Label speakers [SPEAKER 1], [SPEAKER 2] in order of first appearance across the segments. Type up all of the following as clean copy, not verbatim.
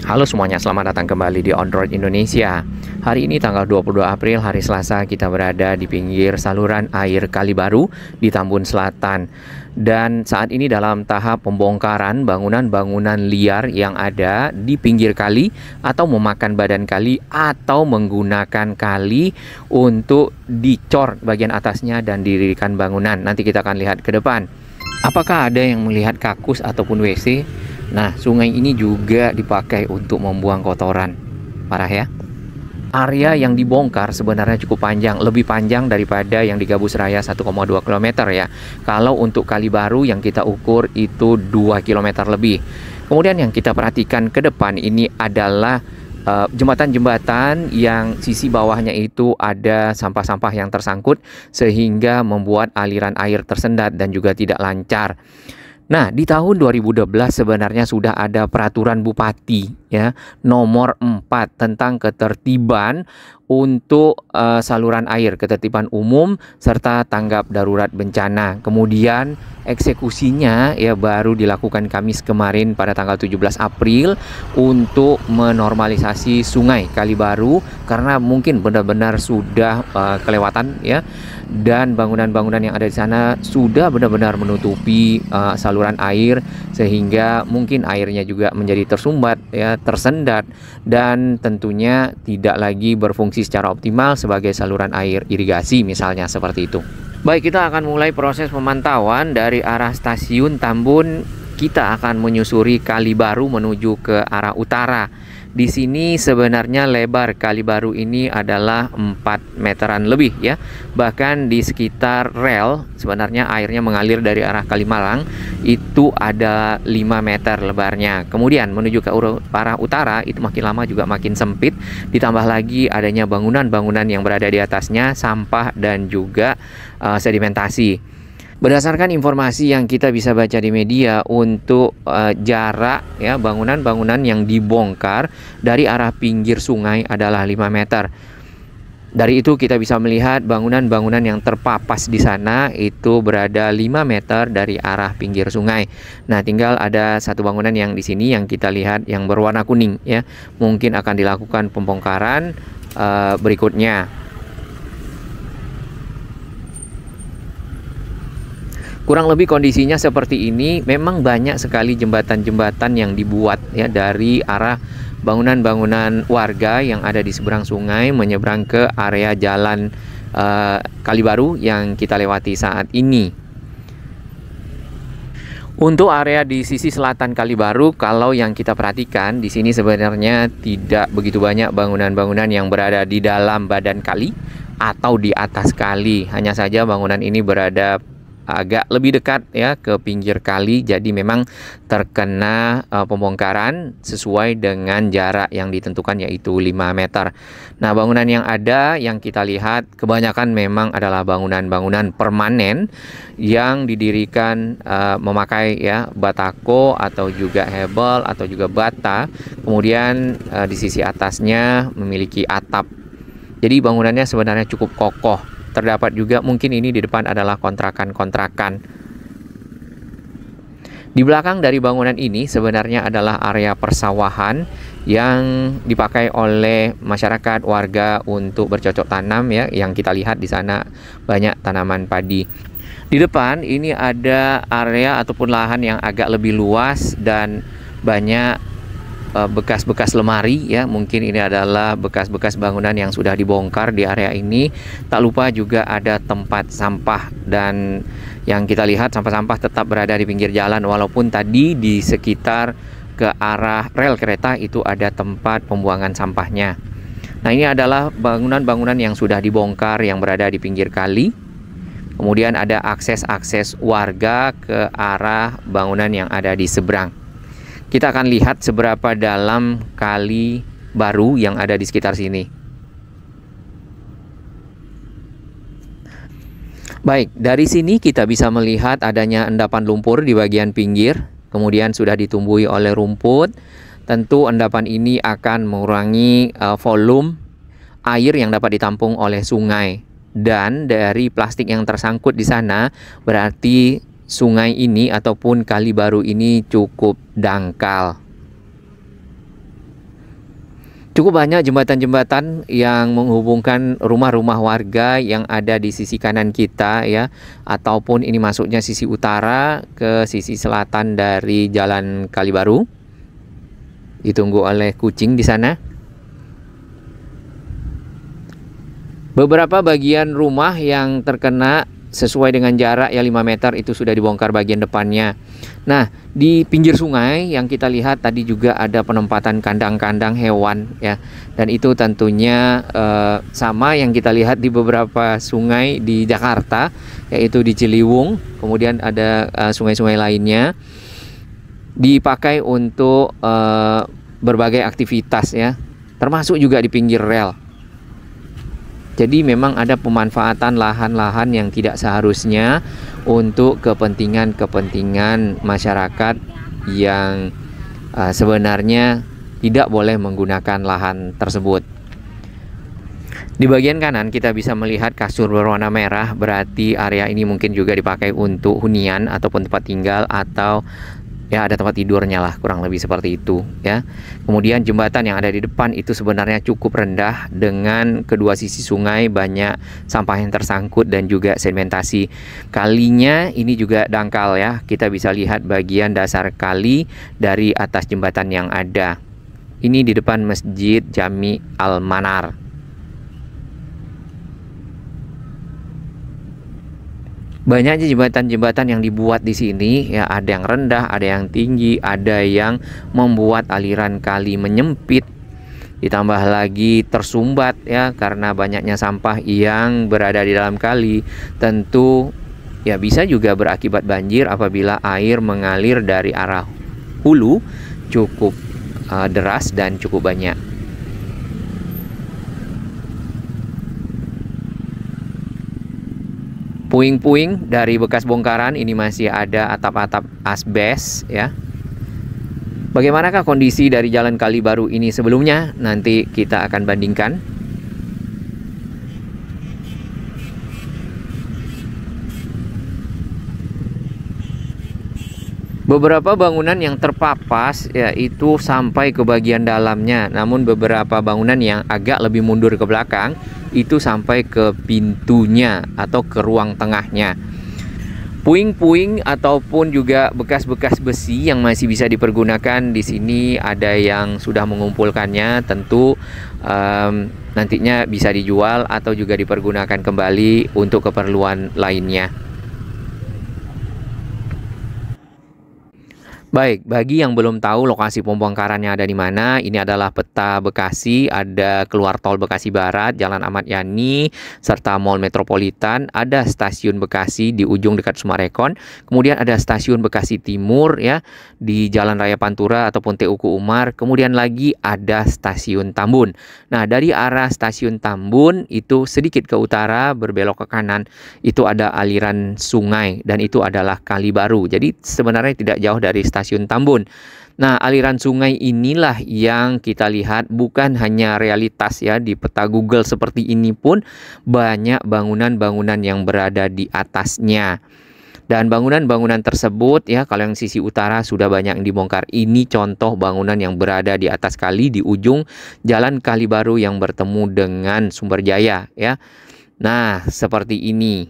[SPEAKER 1] Halo semuanya, selamat datang kembali di On Road Indonesia. Hari ini tanggal 22 April, hari Selasa, kita berada di pinggir saluran air Kali Baru di Tambun Selatan. Dan saat ini dalam tahap pembongkaran bangunan-bangunan liar yang ada di pinggir kali atau memakan badan kali atau menggunakan kali untuk dicor bagian atasnya dan didirikan bangunan. Nanti kita akan lihat ke depan. Apakah ada yang melihat kakus ataupun WC? Nah, sungai ini juga dipakai untuk membuang kotoran. Parah ya. Area yang dibongkar sebenarnya cukup panjang, lebih panjang daripada yang di Gabus Raya 1,2 km ya. Kalau untuk Kali Baru yang kita ukur itu 2 km lebih. Kemudian yang kita perhatikan ke depan ini adalah jembatan-jembatan yang sisi bawahnya itu ada sampah-sampah yang tersangkut sehingga membuat aliran air tersendat dan juga tidak lancar. Nah, di tahun 2012 sebenarnya sudah ada peraturan Bupati ya, nomor 4 tentang ketertiban untuk saluran air, ketertiban umum serta tanggap darurat bencana. Kemudian eksekusinya ya baru dilakukan Kamis kemarin pada tanggal 17 April untuk menormalisasi Sungai Kali Baru karena mungkin benar-benar sudah kelewatan ya. Dan bangunan-bangunan yang ada di sana sudah benar-benar menutupi saluran air sehingga mungkin airnya juga menjadi tersumbat ya, tersendat dan tentunya tidak lagi berfungsi secara optimal sebagai saluran air irigasi misalnya seperti itu. Baik, kita akan mulai proses pemantauan dari arah stasiun Tambun. Kita akan menyusuri Kali Baru menuju ke arah utara. Di sini sebenarnya lebar Kali Baru ini adalah 4 meteran lebih ya. Bahkan di sekitar rel sebenarnya airnya mengalir dari arah Kalimalang itu ada 5 meter lebarnya. Kemudian menuju ke arah utara itu makin lama juga makin sempit. Ditambah lagi adanya bangunan-bangunan yang berada di atasnya, sampah dan juga sedimentasi. Berdasarkan informasi yang kita bisa baca di media untuk jarak ya bangunan-bangunan yang dibongkar dari arah pinggir sungai adalah 5 meter. Dari itu kita bisa melihat bangunan-bangunan yang terpapas di sana itu berada 5 meter dari arah pinggir sungai. Nah, tinggal ada satu bangunan yang di sini yang kita lihat yang berwarna kuning ya. Mungkin akan dilakukan pembongkaran berikutnya. Kurang lebih kondisinya seperti ini. Memang banyak sekali jembatan-jembatan yang dibuat ya dari arah bangunan-bangunan warga yang ada di seberang sungai menyeberang ke area jalan Kali Baru yang kita lewati saat ini. Untuk area di sisi selatan Kali Baru, kalau yang kita perhatikan di sini sebenarnya tidak begitu banyak bangunan-bangunan yang berada di dalam badan kali atau di atas kali. Hanya saja bangunan ini berada agak lebih dekat ya ke pinggir kali, jadi memang terkena pembongkaran sesuai dengan jarak yang ditentukan yaitu 5 meter. Nah, bangunan yang ada yang kita lihat kebanyakan memang adalah bangunan-bangunan permanen yang didirikan memakai ya batako atau juga hebel atau juga bata. Kemudian di sisi atasnya memiliki atap. Jadi bangunannya sebenarnya cukup kokoh. Terdapat juga mungkin ini di depan adalah kontrakan-kontrakan. Di belakang dari bangunan ini sebenarnya adalah area persawahan yang dipakai oleh masyarakat warga untuk bercocok tanam ya, yang kita lihat di sana banyak tanaman padi. Di depan ini ada area ataupun lahan yang agak lebih luas dan banyak bekas-bekas lemari ya, mungkin ini adalah bekas-bekas bangunan yang sudah dibongkar di area ini. Tak lupa juga ada tempat sampah dan yang kita lihat sampah-sampah tetap berada di pinggir jalan walaupun tadi di sekitar ke arah rel kereta itu ada tempat pembuangan sampahnya. Nah, ini adalah bangunan-bangunan yang sudah dibongkar yang berada di pinggir kali. Kemudian ada akses-akses warga ke arah bangunan yang ada di seberang. Kita akan lihat seberapa dalam Kali Baru yang ada di sekitar sini. Baik, dari sini kita bisa melihat adanya endapan lumpur di bagian pinggir. Kemudian sudah ditumbuhi oleh rumput. Tentu endapan ini akan mengurangi volume air yang dapat ditampung oleh sungai. Dan dari plastik yang tersangkut di sana berarti sungai ini ataupun Kali Baru ini cukup dangkal. Cukup banyak jembatan-jembatan yang menghubungkan rumah-rumah warga yang ada di sisi kanan kita ya, ataupun ini masuknya sisi utara ke sisi selatan dari Jalan Kalibaru. Ditunggu oleh kucing di sana. Beberapa bagian rumah yang terkena sesuai dengan jarak ya 5 meter itu sudah dibongkar bagian depannya. Nah, di pinggir sungai yang kita lihat tadi juga ada penempatan kandang-kandang hewan ya. Dan itu tentunya sama yang kita lihat di beberapa sungai di Jakarta, yaitu di Ciliwung, kemudian ada sungai-sungai lainnya dipakai untuk berbagai aktivitas ya, termasuk juga di pinggir rel. Jadi memang ada pemanfaatan lahan-lahan yang tidak seharusnya untuk kepentingan-kepentingan masyarakat yang sebenarnya tidak boleh menggunakan lahan tersebut. Di bagian kanan kita bisa melihat kasur berwarna merah, berarti area ini mungkin juga dipakai untuk hunian ataupun tempat tinggal, atau ya ada tempat tidurnya lah, kurang lebih seperti itu ya. Kemudian jembatan yang ada di depan itu sebenarnya cukup rendah, dengan kedua sisi sungai banyak sampah yang tersangkut dan juga sedimentasi. Kalinya ini juga dangkal ya, kita bisa lihat bagian dasar kali dari atas jembatan yang ada. Ini di depan Masjid Jami Al-Manar. Banyaknya jembatan-jembatan yang dibuat di sini ya, ada yang rendah, ada yang tinggi, ada yang membuat aliran kali menyempit, ditambah lagi tersumbat ya karena banyaknya sampah yang berada di dalam kali. Tentu ya bisa juga berakibat banjir apabila air mengalir dari arah hulu cukup deras dan cukup banyak. Puing-puing dari bekas bongkaran ini masih ada atap-atap asbes ya. Bagaimanakah kondisi dari Jalan Kalibaru ini sebelumnya? Nanti kita akan bandingkan. Beberapa bangunan yang terpapas yaitu sampai ke bagian dalamnya, namun beberapa bangunan yang agak lebih mundur ke belakang itu sampai ke pintunya atau ke ruang tengahnya. Puing-puing ataupun juga bekas-bekas besi yang masih bisa dipergunakan di sini, ada yang sudah mengumpulkannya, tentu nantinya bisa dijual atau juga dipergunakan kembali untuk keperluan lainnya. Baik, bagi yang belum tahu lokasi pembongkarannya ada di mana, ini adalah peta Bekasi. Ada keluar tol Bekasi Barat, Jalan Ahmad Yani, serta Mall Metropolitan. Ada stasiun Bekasi di ujung dekat Sumarekon. Kemudian ada stasiun Bekasi Timur ya, di Jalan Raya Pantura ataupun Teuku Umar. Kemudian lagi ada stasiun Tambun. Nah, dari arah stasiun Tambun itu sedikit ke utara, berbelok ke kanan, itu ada aliran sungai dan itu adalah Kalibaru. Jadi sebenarnya tidak jauh dari stasiun Tambun. Nah, aliran sungai inilah yang kita lihat, bukan hanya realitas ya, di peta Google seperti ini pun banyak bangunan-bangunan yang berada di atasnya. Dan bangunan-bangunan tersebut ya, kalau yang sisi utara sudah banyak yang dibongkar. Ini contoh bangunan yang berada di atas kali di ujung Jalan Kalibaru yang bertemu dengan Sumberjaya ya. Nah, seperti ini.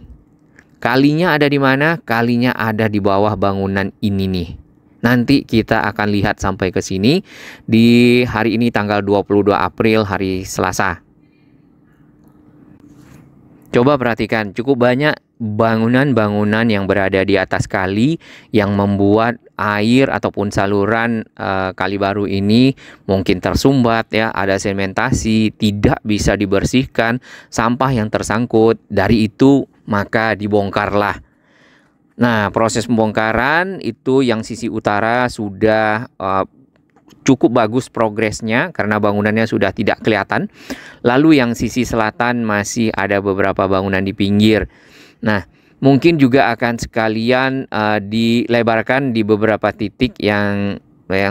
[SPEAKER 1] Kalinya ada di mana? Kalinya ada di bawah bangunan ini nih. Nanti kita akan lihat sampai ke sini di hari ini tanggal 22 April hari Selasa. Coba perhatikan, cukup banyak bangunan-bangunan yang berada di atas kali yang membuat air ataupun saluran Kalibaru ini mungkin tersumbat ya, ada sedimentasi, tidak bisa dibersihkan, sampah yang tersangkut. Dari itu maka dibongkarlah. Nah, proses pembongkaran itu yang sisi utara sudah cukup bagus progresnya karena bangunannya sudah tidak kelihatan. Lalu yang sisi selatan masih ada beberapa bangunan di pinggir. Nah, mungkin juga akan sekalian dilebarkan di beberapa titik yang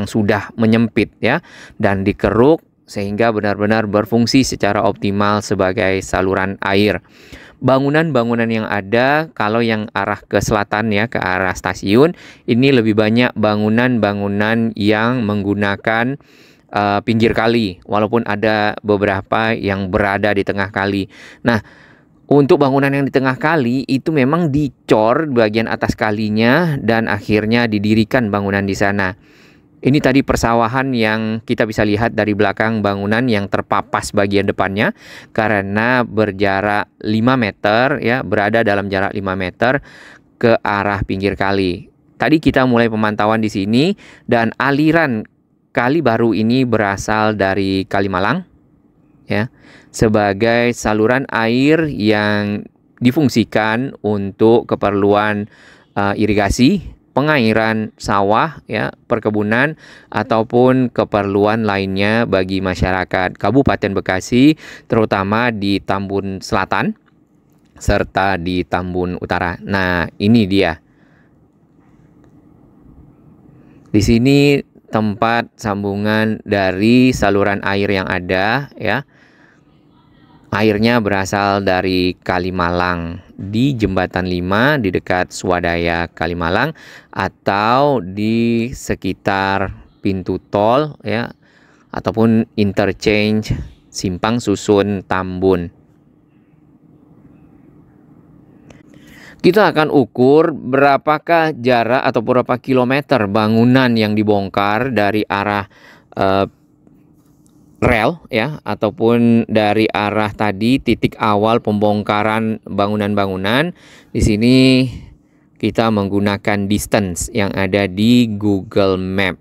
[SPEAKER 1] sudah menyempit ya, dan dikeruk sehingga benar-benar berfungsi secara optimal sebagai saluran air. Bangunan-bangunan yang ada, kalau yang arah ke selatan ya, ke arah stasiun, ini lebih banyak bangunan-bangunan yang menggunakan pinggir kali, walaupun ada beberapa yang berada di tengah kali. Nah, untuk bangunan yang di tengah kali itu memang dicor bagian atas kalinya dan akhirnya didirikan bangunan di sana. Ini tadi persawahan yang kita bisa lihat dari belakang bangunan yang terpapas bagian depannya karena berjarak 5 meter ya, berada dalam jarak 5 meter ke arah pinggir kali. Tadi kita mulai pemantauan di sini dan aliran Kali Baru ini berasal dari Kalimalang ya, sebagai saluran air yang difungsikan untuk keperluan irigasi, pengairan sawah ya, perkebunan ataupun keperluan lainnya bagi masyarakat Kabupaten Bekasi, terutama di Tambun Selatan serta di Tambun Utara. Nah, ini dia. Di sini tempat sambungan dari saluran air yang ada ya. Airnya berasal dari Kalimalang di Jembatan 5 di dekat Swadaya Kalimalang atau di sekitar pintu tol ya, ataupun interchange Simpang Susun Tambun. Kita akan ukur berapakah jarak atau berapa kilometer bangunan yang dibongkar dari arah rel ya, ataupun dari arah tadi titik awal pembongkaran bangunan-bangunan. Di sini kita menggunakan distance yang ada di Google Map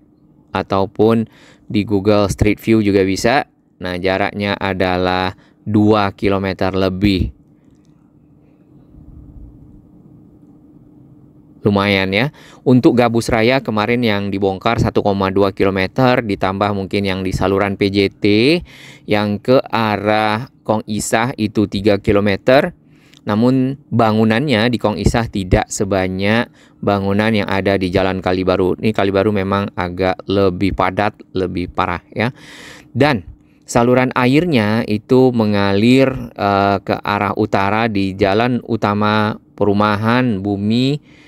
[SPEAKER 1] ataupun di Google Street View juga bisa. Nah, jaraknya adalah 2 km lebih. Lumayan ya. Untuk Gabus Raya kemarin yang dibongkar 1,2 km, ditambah mungkin yang di saluran PJT yang ke arah Kong Isah itu 3 km. Namun bangunannya di Kong Isah tidak sebanyak bangunan yang ada di Jalan Kali Baru. Ini Kali Baru memang agak lebih padat, lebih parah ya. Dan saluran airnya itu mengalir ke arah utara di Jalan Utama Perumahan Bumi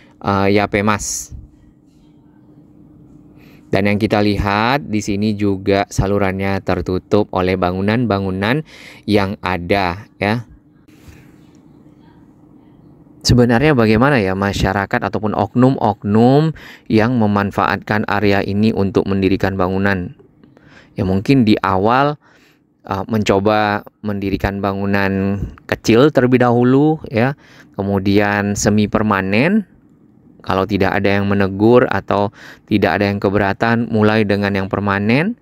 [SPEAKER 1] Yapemas. Dan yang kita lihat di sini juga salurannya tertutup oleh bangunan-bangunan yang ada ya. Sebenarnya bagaimana ya masyarakat ataupun oknum-oknum yang memanfaatkan area ini untuk mendirikan bangunan? Ya mungkin di awal mencoba mendirikan bangunan kecil terlebih dahulu ya, kemudian semi permanen. Kalau tidak ada yang menegur atau tidak ada yang keberatan, mulai dengan yang permanen,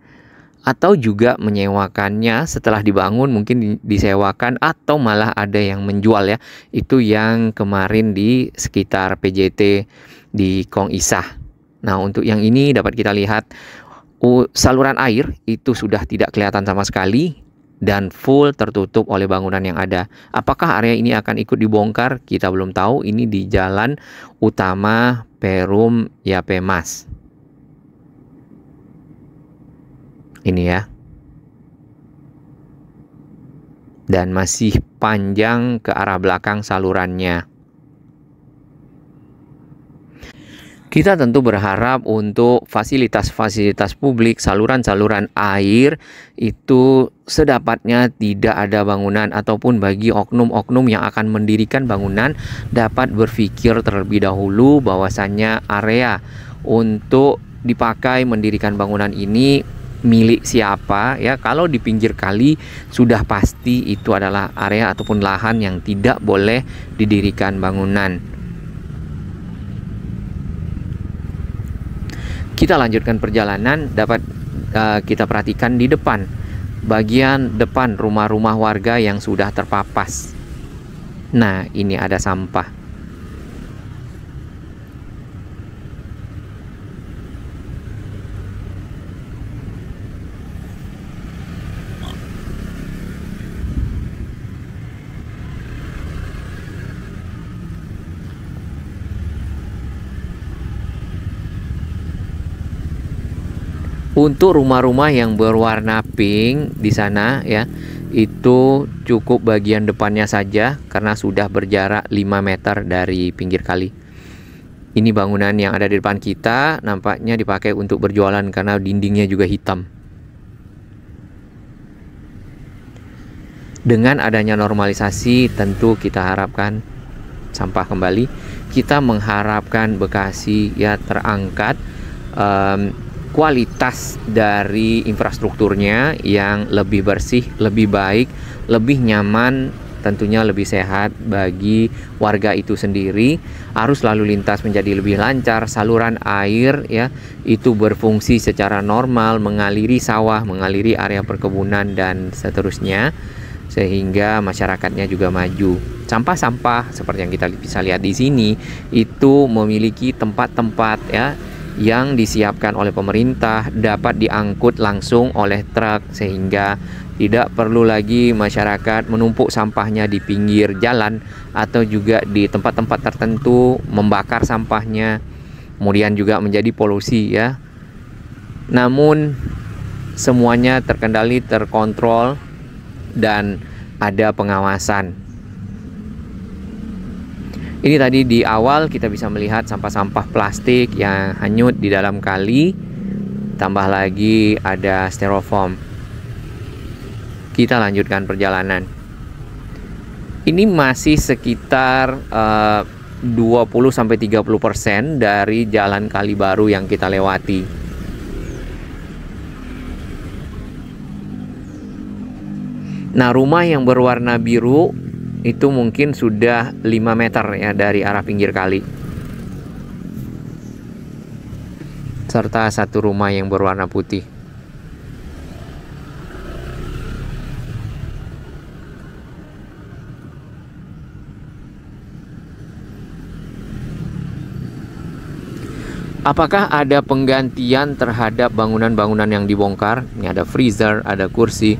[SPEAKER 1] atau juga menyewakannya setelah dibangun, mungkin disewakan atau malah ada yang menjual ya. Itu yang kemarin di sekitar PJT di Kong Isah. Nah, untuk yang ini dapat kita lihat saluran air itu sudah tidak kelihatan sama sekali dan full tertutup oleh bangunan yang ada. Apakah area ini akan ikut dibongkar? Kita belum tahu. Ini di Jalan Utama Perum Yapemas. Ini ya. Dan masih panjang ke arah belakang salurannya. Kita tentu berharap untuk fasilitas-fasilitas publik, saluran-saluran air itu sedapatnya tidak ada bangunan, ataupun bagi oknum-oknum yang akan mendirikan bangunan dapat berpikir terlebih dahulu bahwasannya area untuk dipakai mendirikan bangunan ini milik siapa ya. Kalau di pinggir kali sudah pasti itu adalah area ataupun lahan yang tidak boleh didirikan bangunan. Kita lanjutkan perjalanan, dapat kita perhatikan di depan, bagian depan rumah-rumah warga yang sudah terpapas. Nah, ini ada sampah. Untuk rumah-rumah yang berwarna pink di sana ya, itu cukup bagian depannya saja karena sudah berjarak 5 meter dari pinggir kali. Ini bangunan yang ada di depan kita nampaknya dipakai untuk berjualan karena dindingnya juga hitam. Dengan adanya normalisasi, tentu kita harapkan sampah kembali. Kita mengharapkan Bekasi ya terangkat kualitas dari infrastrukturnya yang lebih bersih, lebih baik, lebih nyaman, tentunya lebih sehat bagi warga itu sendiri. Arus lalu lintas menjadi lebih lancar, saluran air ya itu berfungsi secara normal, mengaliri sawah, mengaliri area perkebunan dan seterusnya, sehingga masyarakatnya juga maju. Sampah-sampah seperti yang kita bisa lihat di sini itu memiliki tempat-tempat ya yang disiapkan oleh pemerintah, dapat diangkut langsung oleh truk, sehingga tidak perlu lagi masyarakat menumpuk sampahnya di pinggir jalan atau juga di tempat-tempat tertentu membakar sampahnya, kemudian juga menjadi polusi ya. Namun semuanya terkendali, terkontrol, dan ada pengawasan. Ini tadi di awal kita bisa melihat sampah-sampah plastik yang hanyut di dalam kali. Tambah lagi ada styrofoam. Kita lanjutkan perjalanan. Ini masih sekitar 20-30% dari jalan kali baru yang kita lewati. Nah, rumah yang berwarna biru itu mungkin sudah 5 meter ya dari arah pinggir kali. Serta satu rumah yang berwarna putih. Apakah ada penggantian terhadap bangunan-bangunan yang dibongkar? Ini ada freezer, ada kursi.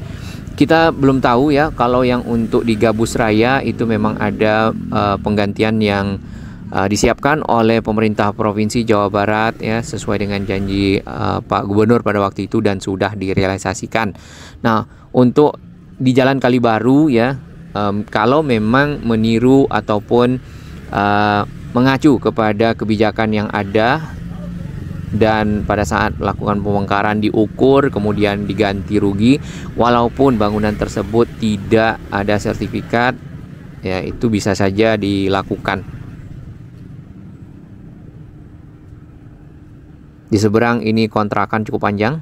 [SPEAKER 1] Kita belum tahu ya, kalau yang untuk di Gabus Raya itu memang ada penggantian yang disiapkan oleh pemerintah Provinsi Jawa Barat ya, sesuai dengan janji Pak Gubernur pada waktu itu dan sudah direalisasikan. Nah, untuk di Jalan Kalibaru ya, kalau memang meniru ataupun mengacu kepada kebijakan yang ada, dan pada saat melakukan pembongkaran diukur kemudian diganti rugi, walaupun bangunan tersebut tidak ada sertifikat ya, itu bisa saja dilakukan. Di seberang ini kontrakan cukup panjang,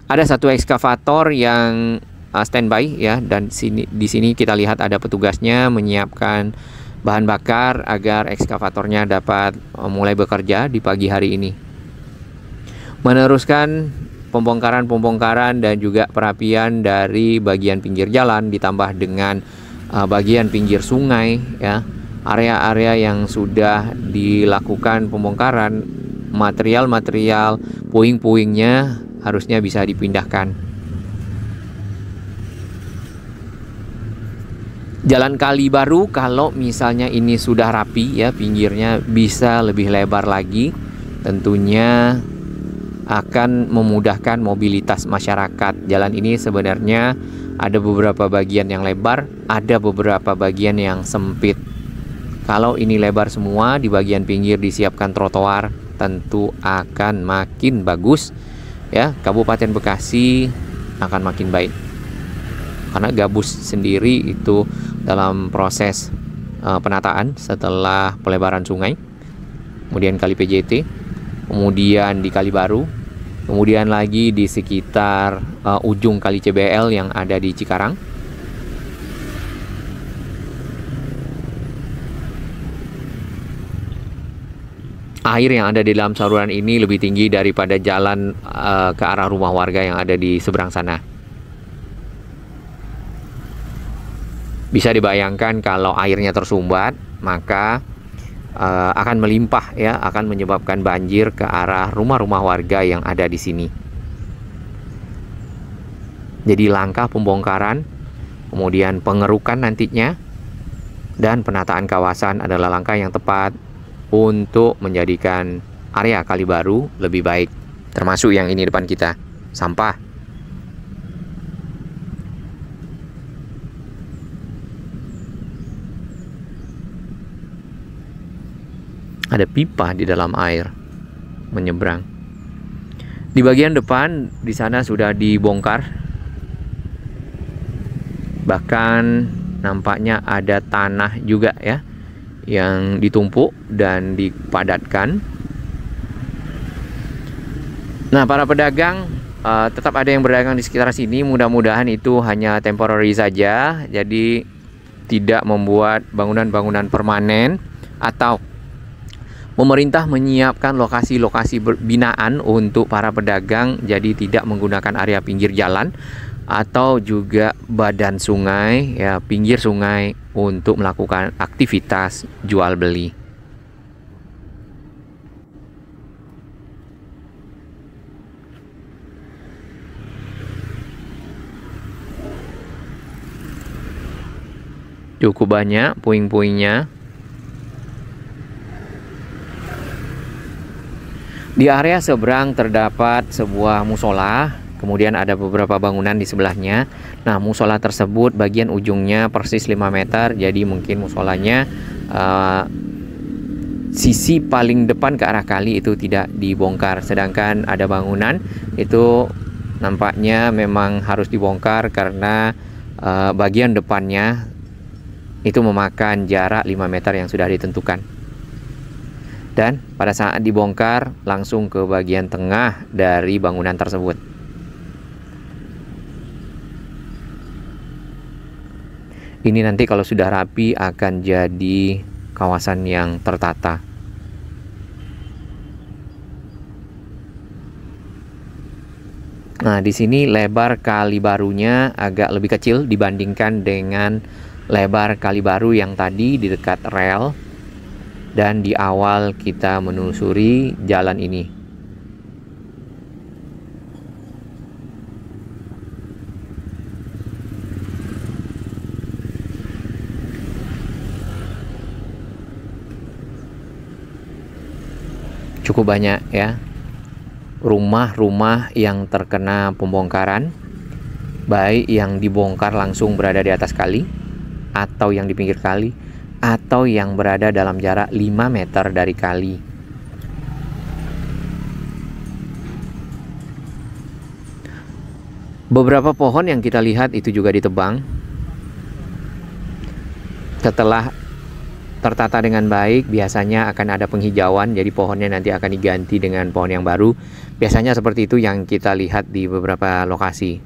[SPEAKER 1] ada satu ekskavator yang standby ya, dan di sini kita lihat ada petugasnya menyiapkan bahan bakar agar ekskavatornya dapat mulai bekerja di pagi hari ini. Meneruskan pembongkaran dan juga perapian dari bagian pinggir jalan ditambah dengan bagian pinggir sungai ya, area-area yang sudah dilakukan pembongkaran, material-material puing-puingnya harusnya bisa dipindahkan. Jalan Kalibaru kalau misalnya ini sudah rapi ya, pinggirnya bisa lebih lebar lagi, tentunya akan memudahkan mobilitas masyarakat. Jalan ini sebenarnya ada beberapa bagian yang lebar, ada beberapa bagian yang sempit. Kalau ini lebar semua, di bagian pinggir disiapkan trotoar, tentu akan makin bagus ya. Kabupaten Bekasi akan makin baik. Karena Gabus sendiri itu dalam proses penataan setelah pelebaran sungai, kemudian kali PJT, kemudian di Kalibaru, kemudian lagi di sekitar ujung kali CBL yang ada di Cikarang. Air yang ada di dalam saluran ini lebih tinggi daripada jalan ke arah rumah warga yang ada di seberang sana. Bisa dibayangkan kalau airnya tersumbat, maka akan melimpah ya, akan menyebabkan banjir ke arah rumah-rumah warga yang ada di sini. Jadi langkah pembongkaran, kemudian pengerukan nantinya, dan penataan kawasan adalah langkah yang tepat untuk menjadikan area Kalibaru lebih baik. Termasuk yang ini depan kita, sampah. Ada pipa di dalam air menyeberang. Di bagian depan di sana sudah dibongkar. Bahkan nampaknya ada tanah juga ya yang ditumpuk dan dipadatkan. Nah, para pedagang tetap ada yang berdagang di sekitar sini. Mudah-mudahan itu hanya temporary saja, jadi tidak membuat bangunan-bangunan permanen, atau pemerintah menyiapkan lokasi-lokasi binaan untuk para pedagang, jadi tidak menggunakan area pinggir jalan atau juga badan sungai ya, pinggir sungai untuk melakukan aktivitas jual beli. Cukup banyak puing-puingnya. Di area seberang terdapat sebuah musola, kemudian ada beberapa bangunan di sebelahnya. Nah, musola tersebut bagian ujungnya persis 5 meter, jadi mungkin musolanya sisi paling depan ke arah kali itu tidak dibongkar. Sedangkan ada bangunan itu nampaknya memang harus dibongkar karena bagian depannya itu memakan jarak 5 meter yang sudah ditentukan. Dan pada saat dibongkar langsung ke bagian tengah dari bangunan tersebut. Ini nanti kalau sudah rapi akan jadi kawasan yang tertata. Nah, di sini lebar kali barunya agak lebih kecil dibandingkan dengan lebar kali baru yang tadi di dekat rel dan di awal kita menelusuri jalan ini. Cukup banyak ya rumah-rumah yang terkena pembongkaran, baik yang dibongkar langsung berada di atas kali, atau yang di pinggir kali, atau yang berada dalam jarak 5 meter dari kali. Beberapa pohon yang kita lihat itu juga ditebang. Setelah tertata dengan baik, biasanya akan ada penghijauan, jadi pohonnya nanti akan diganti dengan pohon yang baru. Biasanya seperti itu yang kita lihat di beberapa lokasi.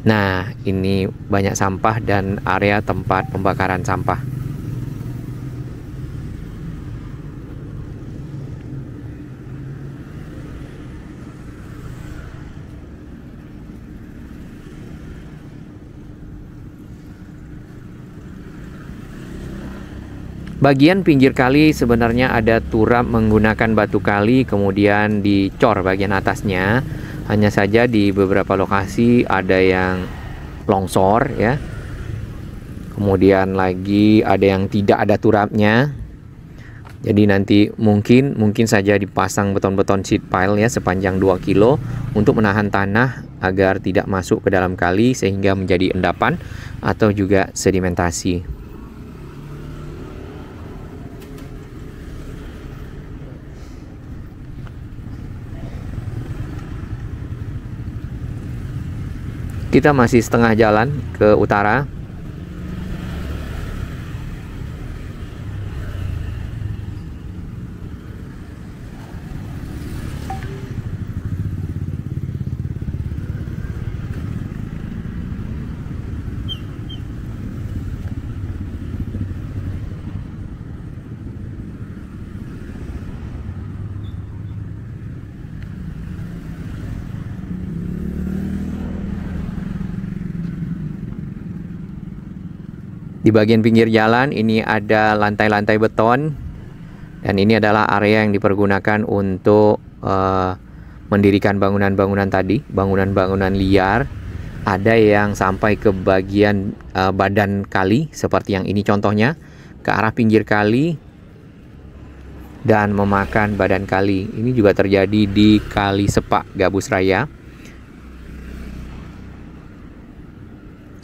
[SPEAKER 1] Nah, ini banyak sampah dan area tempat pembakaran sampah. Bagian pinggir kali sebenarnya ada turap menggunakan batu kali, kemudian dicor bagian atasnya. Hanya saja di beberapa lokasi ada yang longsor ya. Kemudian lagi ada yang tidak ada turapnya. Jadi nanti mungkin saja dipasang beton-beton sheet pile ya sepanjang 2 kilo untuk menahan tanah agar tidak masuk ke dalam kali sehingga menjadi endapan atau juga sedimentasi. Kita masih setengah jalan ke utara. Di bagian pinggir jalan ini ada lantai-lantai beton, dan ini adalah area yang dipergunakan untuk mendirikan bangunan-bangunan tadi, bangunan-bangunan liar. Ada yang sampai ke bagian badan kali seperti yang ini contohnya, ke arah pinggir kali dan memakan badan kali. Ini juga terjadi di Kali Sepak Gabus Raya.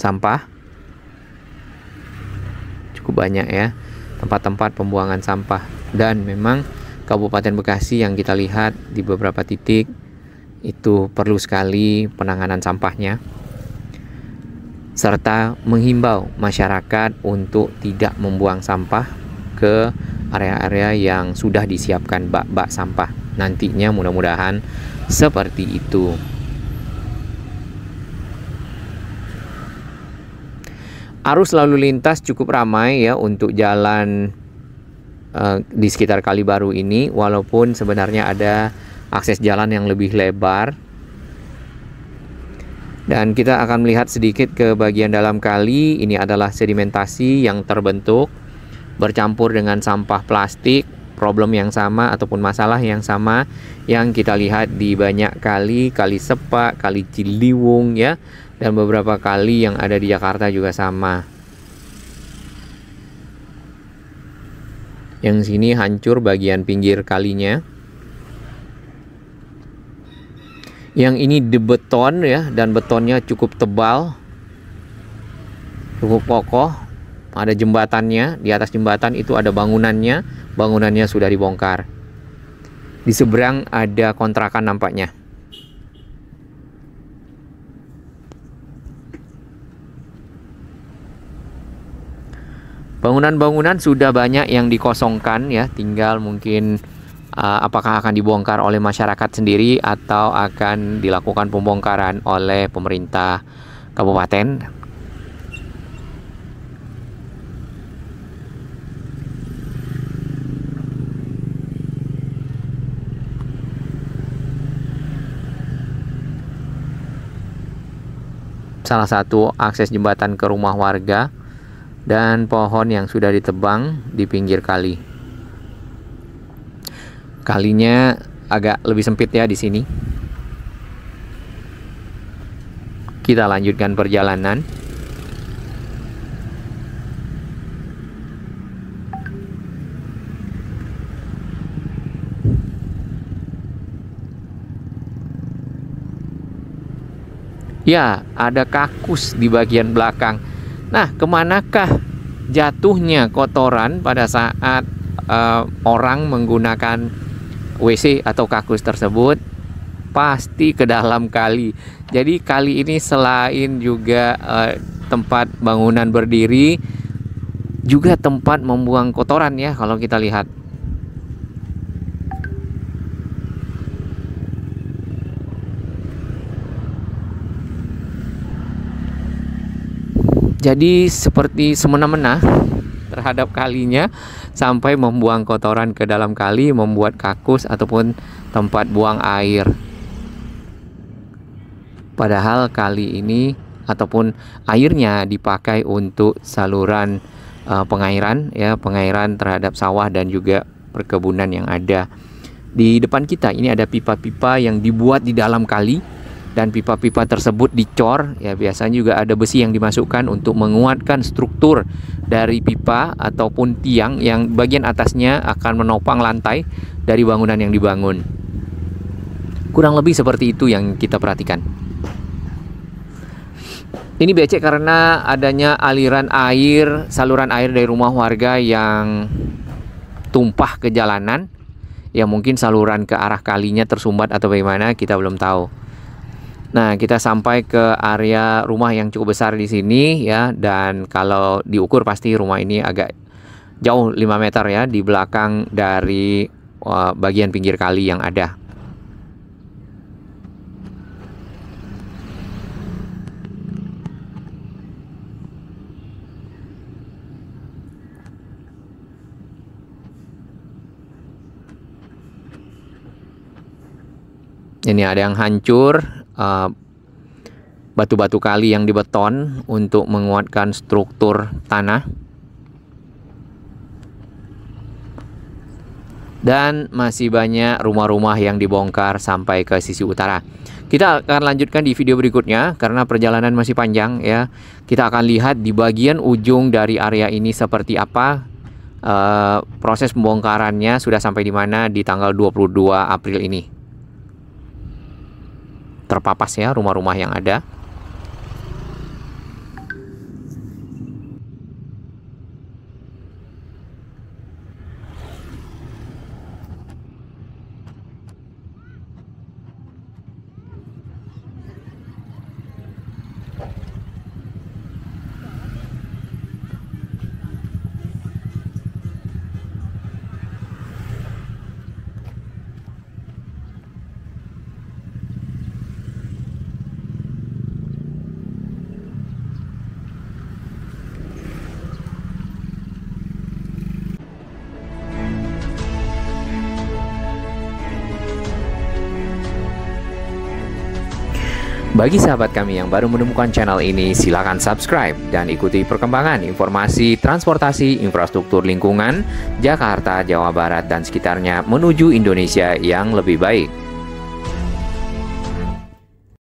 [SPEAKER 1] Sampah cukup banyak ya, tempat-tempat pembuangan sampah. Dan memang Kabupaten Bekasi yang kita lihat di beberapa titik itu perlu sekali penanganan sampahnya. serta menghimbau masyarakat untuk tidak membuang sampah ke area-area yang sudah disiapkan bak-bak sampah. Nantinya mudah-mudahan seperti itu. Arus lalu lintas cukup ramai ya untuk jalan di sekitar Kali Baru ini, walaupun sebenarnya ada akses jalan yang lebih lebar. Dan kita akan melihat sedikit ke bagian dalam kali. Ini adalah sedimentasi yang terbentuk bercampur dengan sampah plastik. Problem yang sama ataupun masalah yang sama yang kita lihat di banyak kali, Kali Sepak, Kali Ciliwung ya, dan beberapa kali yang ada di Jakarta juga sama. Yang sini hancur bagian pinggir kalinya. Yang ini dibeton ya, dan betonnya cukup tebal, cukup kokoh. Ada jembatannya, di atas jembatan itu ada bangunannya. Bangunannya sudah dibongkar. Di seberang ada kontrakan nampaknya. Bangunan-bangunan sudah banyak yang dikosongkan ya, tinggal mungkin apakah akan dibongkar oleh masyarakat sendiri atau akan dilakukan pembongkaran oleh pemerintah kabupaten. Salah satu akses jembatan ke rumah warga dan pohon yang sudah ditebang di pinggir kali. Kalinya agak lebih sempit ya di sini. Kita lanjutkan perjalanan. Ya, ada kakus di bagian belakang. Nah, kemanakah jatuhnya kotoran pada saat orang menggunakan WC atau kakus tersebut? Pasti ke dalam kali. Jadi kali ini selain juga tempat bangunan berdiri, juga tempat membuang kotoran ya kalau kita lihat. Jadi seperti semena-mena terhadap kalinya, sampai membuang kotoran ke dalam kali, membuat kakus ataupun tempat buang air. Padahal kali ini ataupun airnya dipakai untuk saluran pengairan ya, pengairan terhadap sawah dan juga perkebunan yang ada. Di depan kita ini ada pipa-pipa yang dibuat di dalam kali. Dan pipa-pipa tersebut dicor ya, biasanya juga ada besi yang dimasukkan untuk menguatkan struktur dari pipa ataupun tiang yang bagian atasnya akan menopang lantai dari bangunan yang dibangun. Kurang lebih seperti itu yang kita perhatikan. Ini becek karena adanya aliran air, saluran air dari rumah warga yang tumpah ke jalanan. Ya mungkin saluran ke arah kalinya tersumbat atau bagaimana, kita belum tahu. Nah, kita sampai ke area rumah yang cukup besar di sini ya, dan kalau diukur pasti rumah ini agak jauh 5 meter ya di belakang dari bagian pinggir kali yang ada. Ini ada yang hancur. Batu-batu kali yang dibeton untuk menguatkan struktur tanah. Dan masih banyak rumah-rumah yang dibongkar sampai ke sisi utara. Kita akan lanjutkan di video berikutnya karena perjalanan masih panjang ya. Kita akan lihat di bagian ujung dari area ini seperti apa. Proses pembongkarannya sudah sampai di mana di tanggal 22 April ini. Terpapas ya rumah-rumah yang ada. Bagi sahabat kami yang baru menemukan channel ini, silakan subscribe dan ikuti perkembangan informasi transportasi, infrastruktur lingkungan, Jakarta, Jawa Barat, dan sekitarnya menuju Indonesia yang lebih baik.